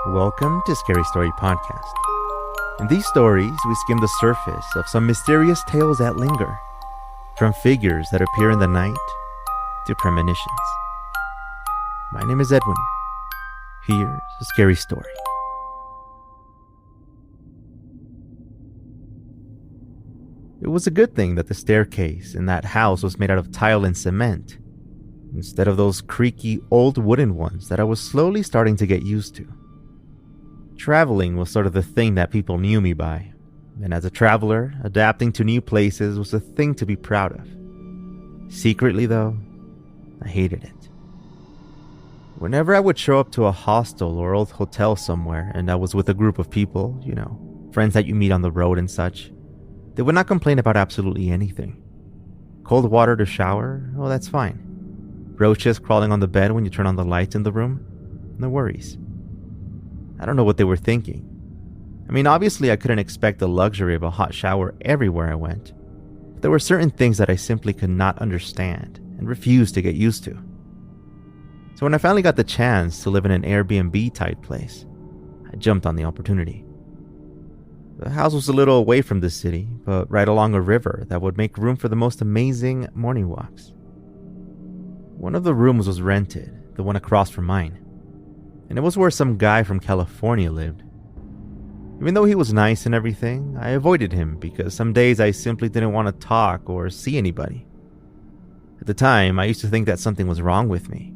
Welcome to Scary Story Podcast. In these stories, we skim the surface of some mysterious tales that linger, from figures that appear in the night to premonitions. My name is Edwin. Here's a scary story. It was a good thing that the staircase in that house was made out of tile and cement, instead of those creaky old wooden ones that I was slowly starting to get used to. Traveling was sort of the thing that people knew me by, and as a traveler, adapting to new places was a thing to be proud of. Secretly though, I hated it. Whenever I would show up to a hostel or old hotel somewhere and I was with a group of people, friends that you meet on the road and such, they would not complain about absolutely anything. Cold water to shower? Oh, that's fine. Roaches crawling on the bed when you turn on the lights in the room? No worries. I don't know what they were thinking. I mean, obviously I couldn't expect the luxury of a hot shower everywhere I went. But there were certain things that I simply could not understand and refused to get used to. So when I finally got the chance to live in an Airbnb type place, I jumped on the opportunity. The house was a little away from the city, but right along a river that would make room for the most amazing morning walks. One of the rooms was rented, the one across from mine, and it was where some guy from California lived. Even though he was nice and everything, I avoided him because some days I simply didn't want to talk or see anybody. At the time, I used to think that something was wrong with me.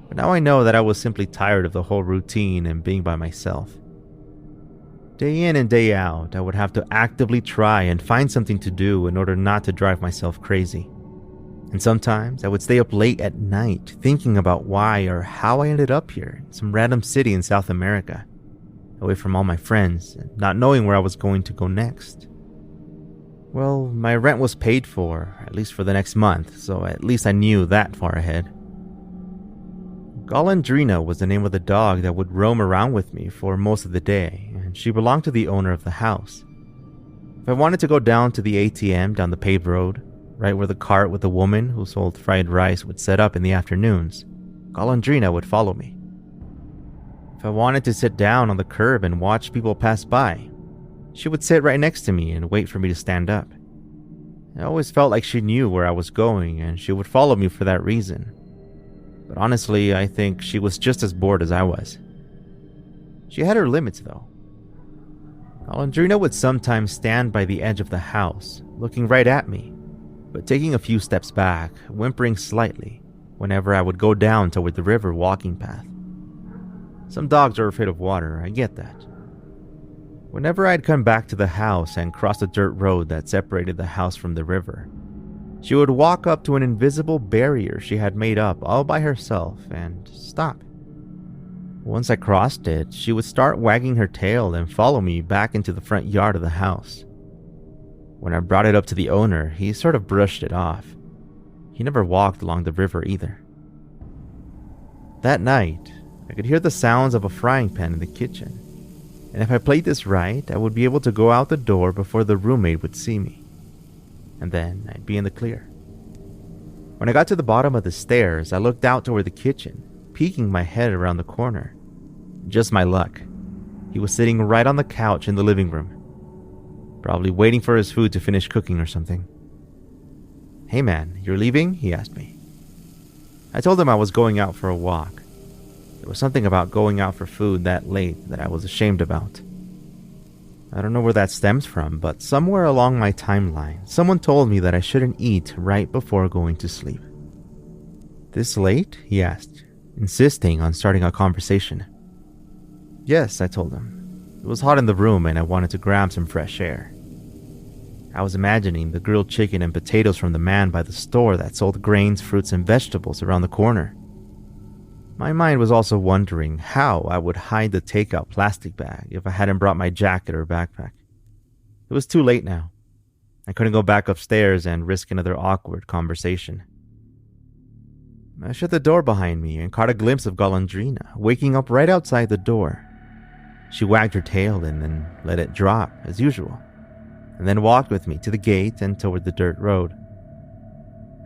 But now I know that I was simply tired of the whole routine and being by myself. Day in and day out, I would have to actively try and find something to do in order not to drive myself crazy. And sometimes I would stay up late at night thinking about why or how I ended up here in some random city in South America, away from all my friends and not knowing where I was going to go next. Well, my rent was paid for, at least for the next month, so at least I knew that far ahead. Golondrina was the name of the dog that would roam around with me for most of the day, and she belonged to the owner of the house. If I wanted to go down to the ATM down the paved road, right where the cart with the woman who sold fried rice would set up in the afternoons, Golondrina would follow me. If I wanted to sit down on the curb and watch people pass by, she would sit right next to me and wait for me to stand up. I always felt like she knew where I was going and she would follow me for that reason. But honestly, I think she was just as bored as I was. She had her limits though. Golondrina would sometimes stand by the edge of the house, looking right at me, but taking a few steps back, whimpering slightly, whenever I would go down toward the river walking path. Some dogs are afraid of water, I get that. Whenever I'd come back to the house and cross the dirt road that separated the house from the river, she would walk up to an invisible barrier she had made up all by herself and stop. Once I crossed it, she would start wagging her tail and follow me back into the front yard of the house. When I brought it up to the owner, he sort of brushed it off. He never walked along the river either. That night, I could hear the sounds of a frying pan in the kitchen, and if I played this right, I would be able to go out the door before the roommate would see me. And then I'd be in the clear. When I got to the bottom of the stairs, I looked out toward the kitchen, peeking my head around the corner. Just my luck. He was sitting right on the couch in the living room, probably waiting for his food to finish cooking or something. "Hey man, you're leaving?" he asked me. I told him I was going out for a walk. There was something about going out for food that late that I was ashamed about. I don't know where that stems from, but somewhere along my timeline, someone told me that I shouldn't eat right before going to sleep. "This late?" he asked, insisting on starting a conversation. "Yes," I told him. It was hot in the room and I wanted to grab some fresh air. I was imagining the grilled chicken and potatoes from the man by the store that sold grains, fruits, and vegetables around the corner. My mind was also wondering how I would hide the takeout plastic bag if I hadn't brought my jacket or backpack. It was too late now. I couldn't go back upstairs and risk another awkward conversation. I shut the door behind me and caught a glimpse of Golondrina waking up right outside the door. She wagged her tail and then let it drop, as usual, and then walked with me to the gate and toward the dirt road.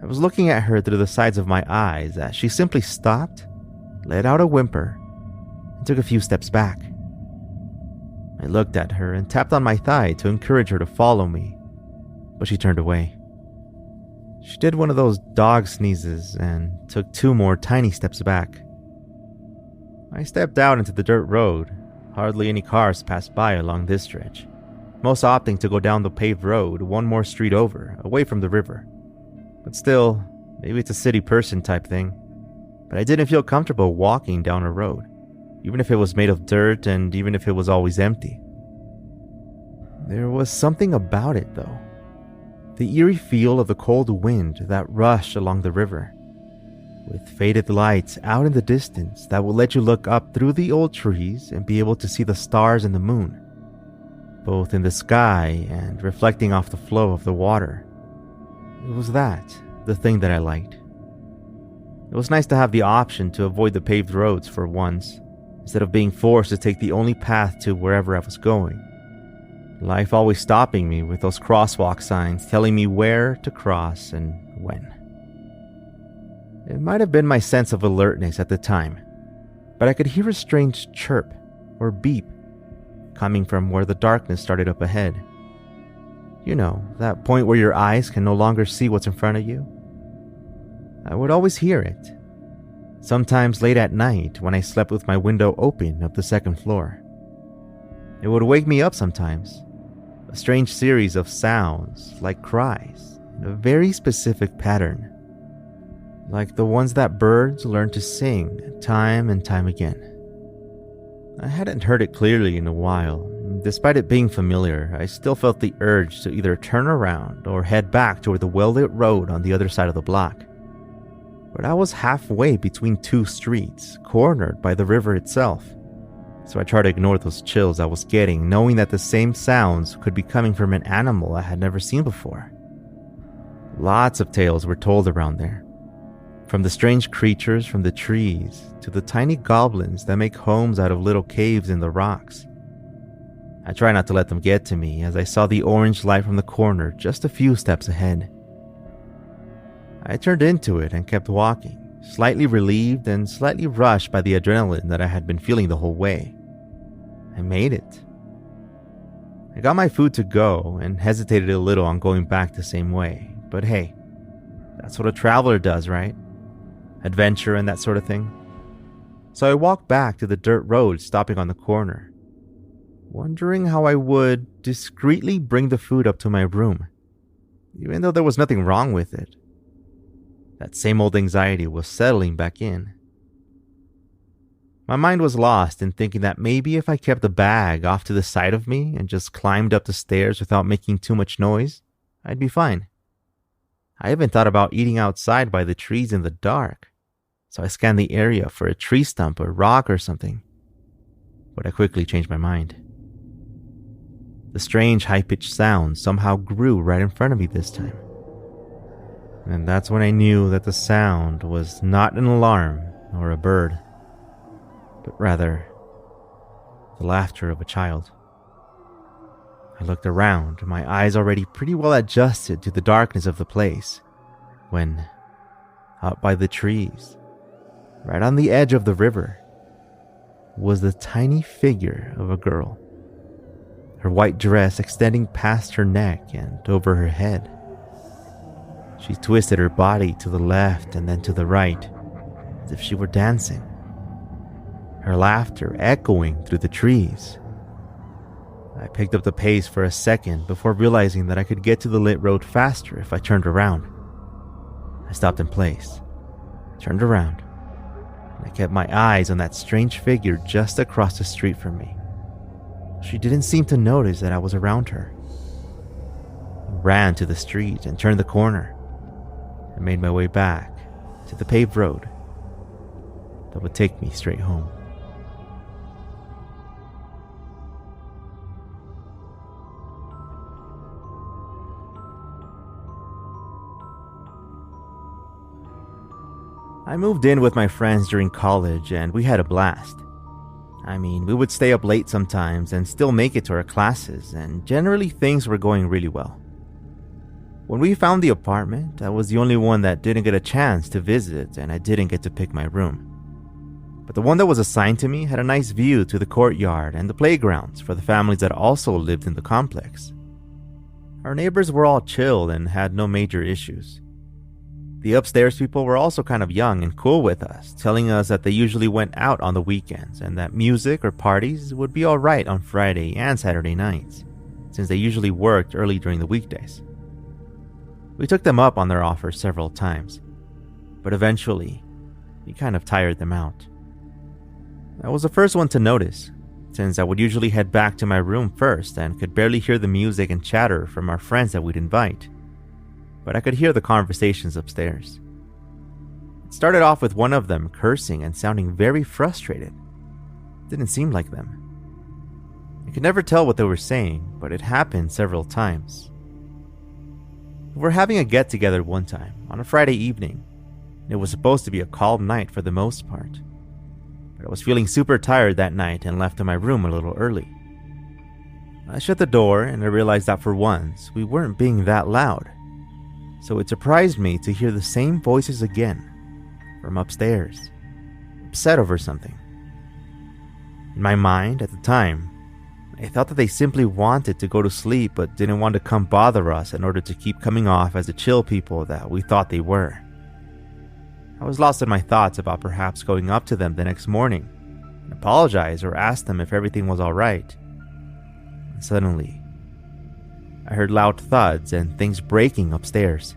I was looking at her through the sides of my eyes as she simply stopped, let out a whimper, and took a few steps back. I looked at her and tapped on my thigh to encourage her to follow me, but she turned away. She did one of those dog sneezes and took 2 more tiny steps back. I stepped out into the dirt road. Hardly any cars passed by along this stretch, most opting to go down the paved road 1 more street over, away from the river. But still, maybe it's a city person type thing, but I didn't feel comfortable walking down a road, even if it was made of dirt and even if it was always empty. There was something about it, though. The eerie feel of the cold wind that rushed along the river, with faded lights out in the distance that would let you look up through the old trees and be able to see the stars and the moon, both in the sky and reflecting off the flow of the water. It was the thing that I liked. It was nice to have the option to avoid the paved roads for once, instead of being forced to take the only path to wherever I was going. Life always stopping me with those crosswalk signs telling me where to cross and when. It might have been my sense of alertness at the time, but I could hear a strange chirp or beep coming from where the darkness started up ahead. You know, that point where your eyes can no longer see what's in front of you? I would always hear it, sometimes late at night when I slept with my window open up the 2nd floor. It would wake me up sometimes, a strange series of sounds like cries in a very specific pattern, like the ones that birds learn to sing time and time again. I hadn't heard it clearly in a while. Despite it being familiar, I still felt the urge to either turn around or head back toward the well-lit road on the other side of the block. But I was halfway between 2 streets, cornered by the river itself. So I tried to ignore those chills I was getting, knowing that the same sounds could be coming from an animal I had never seen before. Lots of tales were told around there, from the strange creatures from the trees to the tiny goblins that make homes out of little caves in the rocks. I tried not to let them get to me as I saw the orange light from the corner just a few steps ahead. I turned into it and kept walking, slightly relieved and slightly rushed by the adrenaline that I had been feeling the whole way. I made it. I got my food to go and hesitated a little on going back the same way, but hey, that's what a traveler does, right? Adventure and that sort of thing. So I walked back to the dirt road, stopping on the corner, wondering how I would discreetly bring the food up to my room, even though there was nothing wrong with it. That same old anxiety was settling back in. My mind was lost in thinking that maybe if I kept the bag off to the side of me and just climbed up the stairs without making too much noise, I'd be fine. I even thought about eating outside by the trees in the dark, so I scanned the area for a tree stump or rock or something. But I quickly changed my mind. The strange high-pitched sound somehow grew right in front of me this time. And that's when I knew that the sound was not an alarm or a bird, but rather the laughter of a child. I looked around, my eyes already pretty well adjusted to the darkness of the place, when, up by the trees, right on the edge of the river, was the tiny figure of a girl, her white dress extending past her neck and over her head. She twisted her body to the left and then to the right, as if she were dancing, her laughter echoing through the trees. I picked up the pace for a second before realizing that I could get to the lit road faster if I turned around. I stopped in place, turned around, and I kept my eyes on that strange figure just across the street from me. She didn't seem to notice that I was around her. I ran to the street and turned the corner. I made my way back to the paved road that would take me straight home. I moved in with my friends during college and we had a blast. I mean, we would stay up late sometimes and still make it to our classes, and generally things were going really well. When we found the apartment, I was the only one that didn't get a chance to visit and I didn't get to pick my room. but the one that was assigned to me had a nice view to the courtyard and the playgrounds for the families that also lived in the complex. Our neighbors were all chill and had no major issues. The upstairs people were also kind of young and cool with us, telling us that they usually went out on the weekends and that music or parties would be alright on Friday and Saturday nights, since they usually worked early during the weekdays. We took them up on their offer several times, but eventually, we kind of tired them out. I was the first one to notice, since I would usually head back to my room first and could barely hear the music and chatter from our friends that we'd invite. But I could hear the conversations upstairs. It started off with one of them cursing and sounding very frustrated. It didn't seem like them. I could never tell what they were saying, but it happened several times. We were having a get-together one time, on a Friday evening. It was supposed to be a calm night for the most part. But I was feeling super tired that night and left to my room a little early. I shut the door and I realized that for once, we weren't being that loud. So it surprised me to hear the same voices again, from upstairs, upset over something. In my mind, at the time, I thought that they simply wanted to go to sleep but didn't want to come bother us in order to keep coming off as the chill people that we thought they were. I was lost in my thoughts about perhaps going up to them the next morning and apologize or ask them if everything was alright. And suddenly, I heard loud thuds and things breaking upstairs.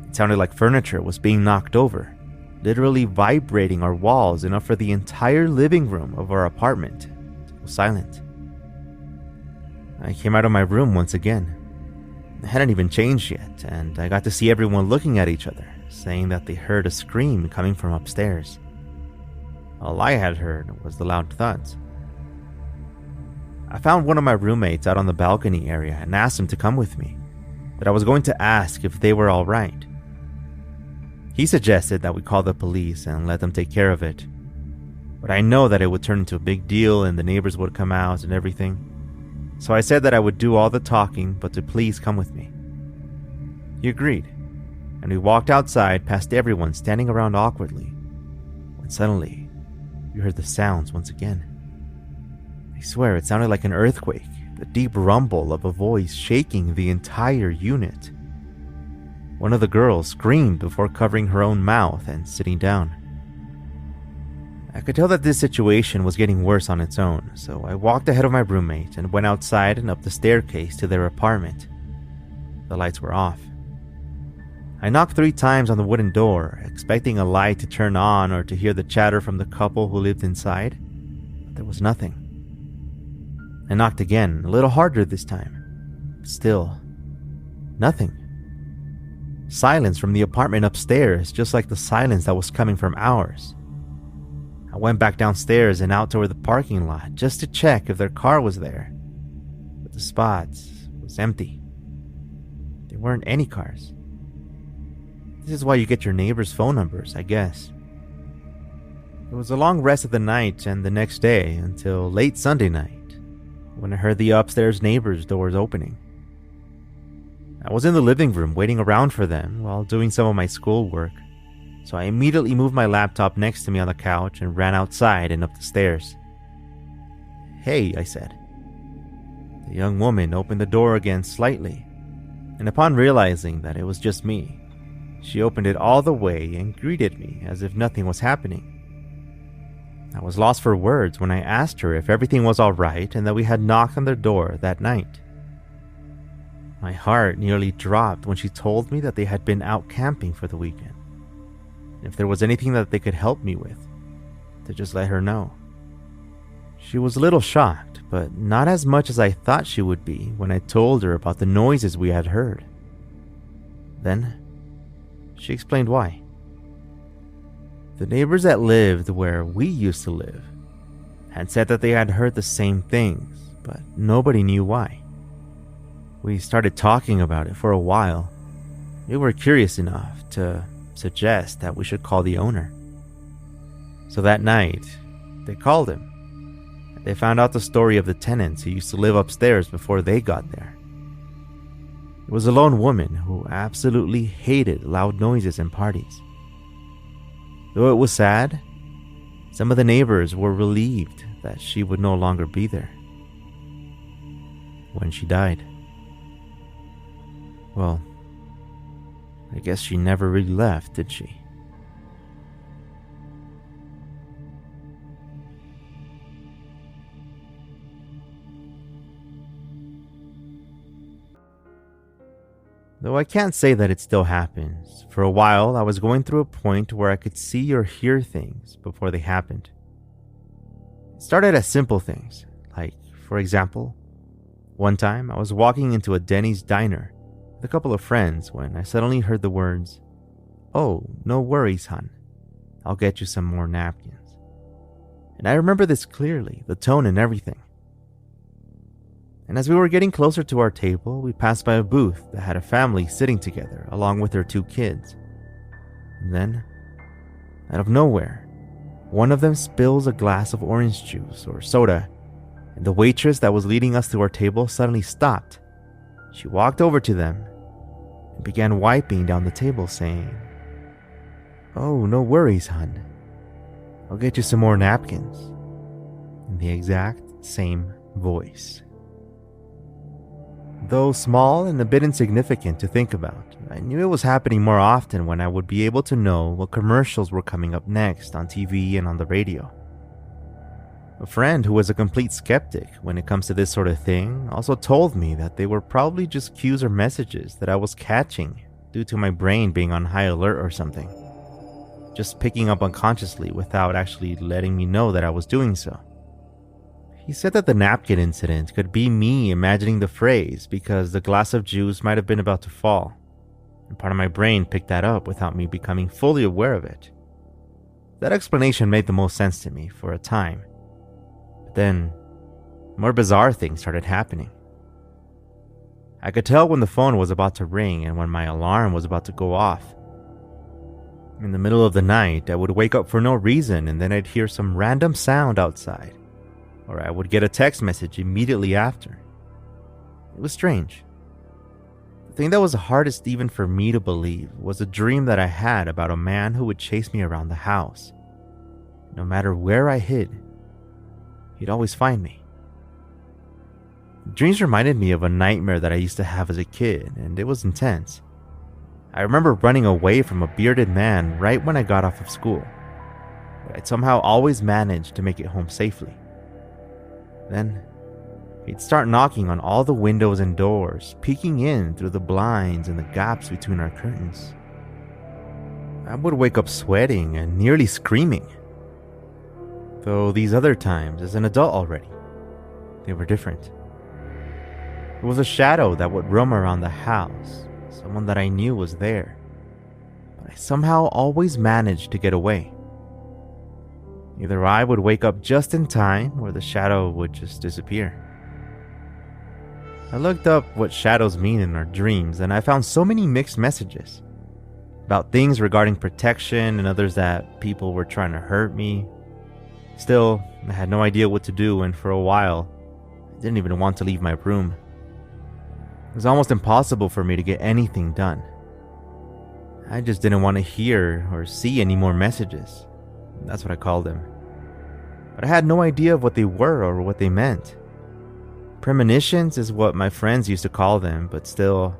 It sounded like furniture was being knocked over, literally vibrating our walls enough for the entire living room of our apartment to go silent. I came out of my room once again. It hadn't even changed yet, and I got to see everyone looking at each other, saying that they heard a scream coming from upstairs. All I had heard was the loud thuds. I found one of my roommates out on the balcony area and asked him to come with me, but I was going to ask if they were all right. He suggested that we call the police and let them take care of it, but I know that it would turn into a big deal and the neighbors would come out and everything, so I said that I would do all the talking but to please come with me. He agreed, and we walked outside past everyone standing around awkwardly, when suddenly we heard the sounds once again. I swear it sounded like an earthquake, the deep rumble of a voice shaking the entire unit. One of the girls screamed before covering her own mouth and sitting down. I could tell that this situation was getting worse on its own, so I walked ahead of my roommate and went outside and up the staircase to their apartment. The lights were off. I knocked 3 times on the wooden door, expecting a light to turn on or to hear the chatter from the couple who lived inside, but there was nothing. I knocked again, a little harder this time, but still, nothing. Silence from the apartment upstairs, just like the silence that was coming from ours. I went back downstairs and out toward the parking lot just to check if their car was there, but the spot was empty. There weren't any cars. This is why you get your neighbors' phone numbers, I guess. It was a long rest of the night and the next day until late Sunday night when I heard the upstairs neighbors' doors opening. I was in the living room waiting around for them while doing some of my schoolwork, so I immediately moved my laptop next to me on the couch and ran outside and up the stairs. "Hey," I said. The young woman opened the door again slightly, and upon realizing that it was just me, she opened it all the way and greeted me as if nothing was happening. I was lost for words when I asked her if everything was all right and that we had knocked on their door that night. My heart nearly dropped when she told me that they had been out camping for the weekend, and if there was anything that they could help me with, to just let her know. She was a little shocked, but not as much as I thought she would be when I told her about the noises we had heard. Then, she explained why. The neighbors that lived where we used to live had said that they had heard the same things, but nobody knew why. We started talking about it for a while. We were curious enough to suggest that we should call the owner. So that night, they called him. They found out the story of the tenants who used to live upstairs before they got there. It was a lone woman who absolutely hated loud noises and parties. Though it was sad, Some of the neighbors were relieved that she would no longer be there. When she died, well, I guess she never really left, did she? Though I can't say that it still happens. For a while, I was going through a point where I could see or hear things before they happened. It started as simple things, like, for example, one time I was walking into a Denny's diner with a couple of friends when I suddenly heard the words, "Oh, no worries, hon. I'll get you some more napkins." And I remember this clearly, the tone and everything. And as we were getting closer to our table, we passed by a booth that had a family sitting together along with their 2 kids. And then, out of nowhere, one of them spills a glass of orange juice or soda, and the waitress that was leading us to our table suddenly stopped. She walked over to them and began wiping down the table, saying, "Oh, no worries, hon. I'll get you some more napkins," in the exact same voice. Though small and a bit insignificant to think about, I knew it was happening more often when I would be able to know what commercials were coming up next on TV and on the radio. A friend who was a complete skeptic when it comes to this sort of thing also told me that they were probably just cues or messages that I was catching due to my brain being on high alert or something, just picking up unconsciously without actually letting me know that I was doing so. He said that the napkin incident could be me imagining the phrase because the glass of juice might have been about to fall, and part of my brain picked that up without me becoming fully aware of it. That explanation made the most sense to me for a time, but then more bizarre things started happening. I could tell when the phone was about to ring and when my alarm was about to go off. In the middle of the night, I would wake up for no reason and then I'd hear some random sound outside, or I would get a text message immediately after. It was strange. The thing that was the hardest even for me to believe was a dream that I had about a man who would chase me around the house. No matter where I hid, he'd always find me. The dreams reminded me of a nightmare that I used to have as a kid, and it was intense. I remember running away from a bearded man right when I got off of school, but I'd somehow always managed to make it home safely. Then, he'd start knocking on all the windows and doors, peeking in through the blinds and the gaps between our curtains. I would wake up sweating and nearly screaming. Though these other times, as an adult already, they were different. It was a shadow that would roam around the house, someone that I knew was there, but I somehow always managed to get away. Either I would wake up just in time, or the shadow would just disappear. I looked up what shadows mean in our dreams, and I found so many mixed messages. About things regarding protection and others that people were trying to hurt me. Still, I had no idea what to do, and for a while, I didn't even want to leave my room. It was almost impossible for me to get anything done. I just didn't want to hear or see any more messages. That's what I called them. But I had no idea of what they were or what they meant. Premonitions is what my friends used to call them, but still,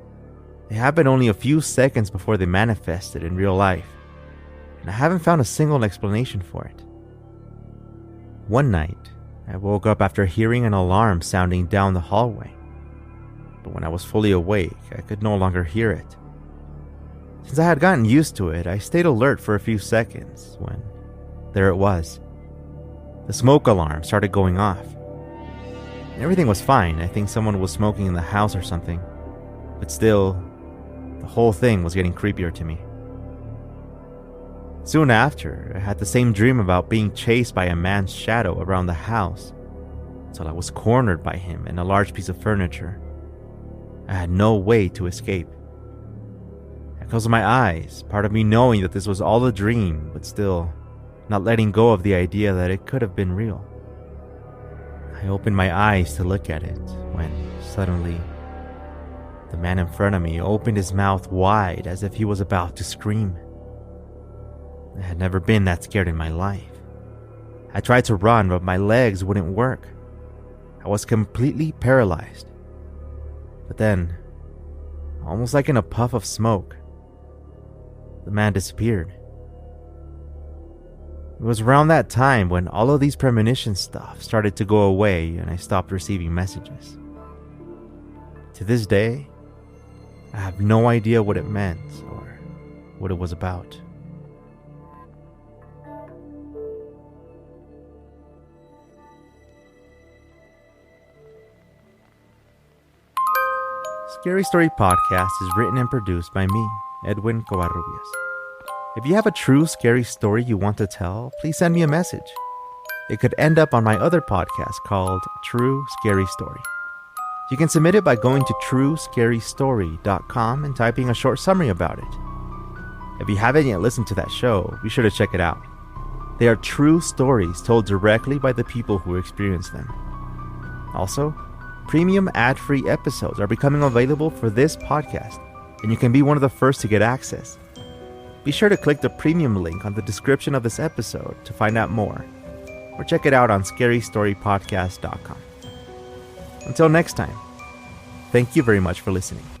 they happened only a few seconds before they manifested in real life, and I haven't found a single explanation for it. One night, I woke up after hearing an alarm sounding down the hallway, but when I was fully awake, I could no longer hear it. Since I had gotten used to it, I stayed alert for a few seconds when there it was. The smoke alarm started going off. Everything was fine. I think someone was smoking in the house or something. But still, the whole thing was getting creepier to me. Soon after, I had the same dream about being chased by a man's shadow around the house until I was cornered by him and a large piece of furniture. I had no way to escape. I closed my eyes, part of me knowing that this was all a dream, but still not letting go of the idea that it could have been real. I opened my eyes to look at it when, suddenly, the man in front of me opened his mouth wide as if he was about to scream. I had never been that scared in my life. I tried to run, but my legs wouldn't work. I was completely paralyzed. But then, almost like in a puff of smoke, the man disappeared. It was around that time when all of these premonition stuff started to go away and I stopped receiving messages. To this day, I have no idea what it meant or what it was about. Scary Story Podcast is written and produced by me, Edwin Covarrubias. If you have a true scary story you want to tell, please send me a message. It could end up on my other podcast called True Scary Story. You can submit it by going to truescarystory.com and typing a short summary about it. If you haven't yet listened to that show, be sure to check it out. They are true stories told directly by the people who experience them. Also, premium ad-free episodes are becoming available for this podcast, and you can be one of the first to get access. Be sure to click the premium link on the description of this episode to find out more, or check it out on scarystorypodcast.com. Until next time, thank you very much for listening.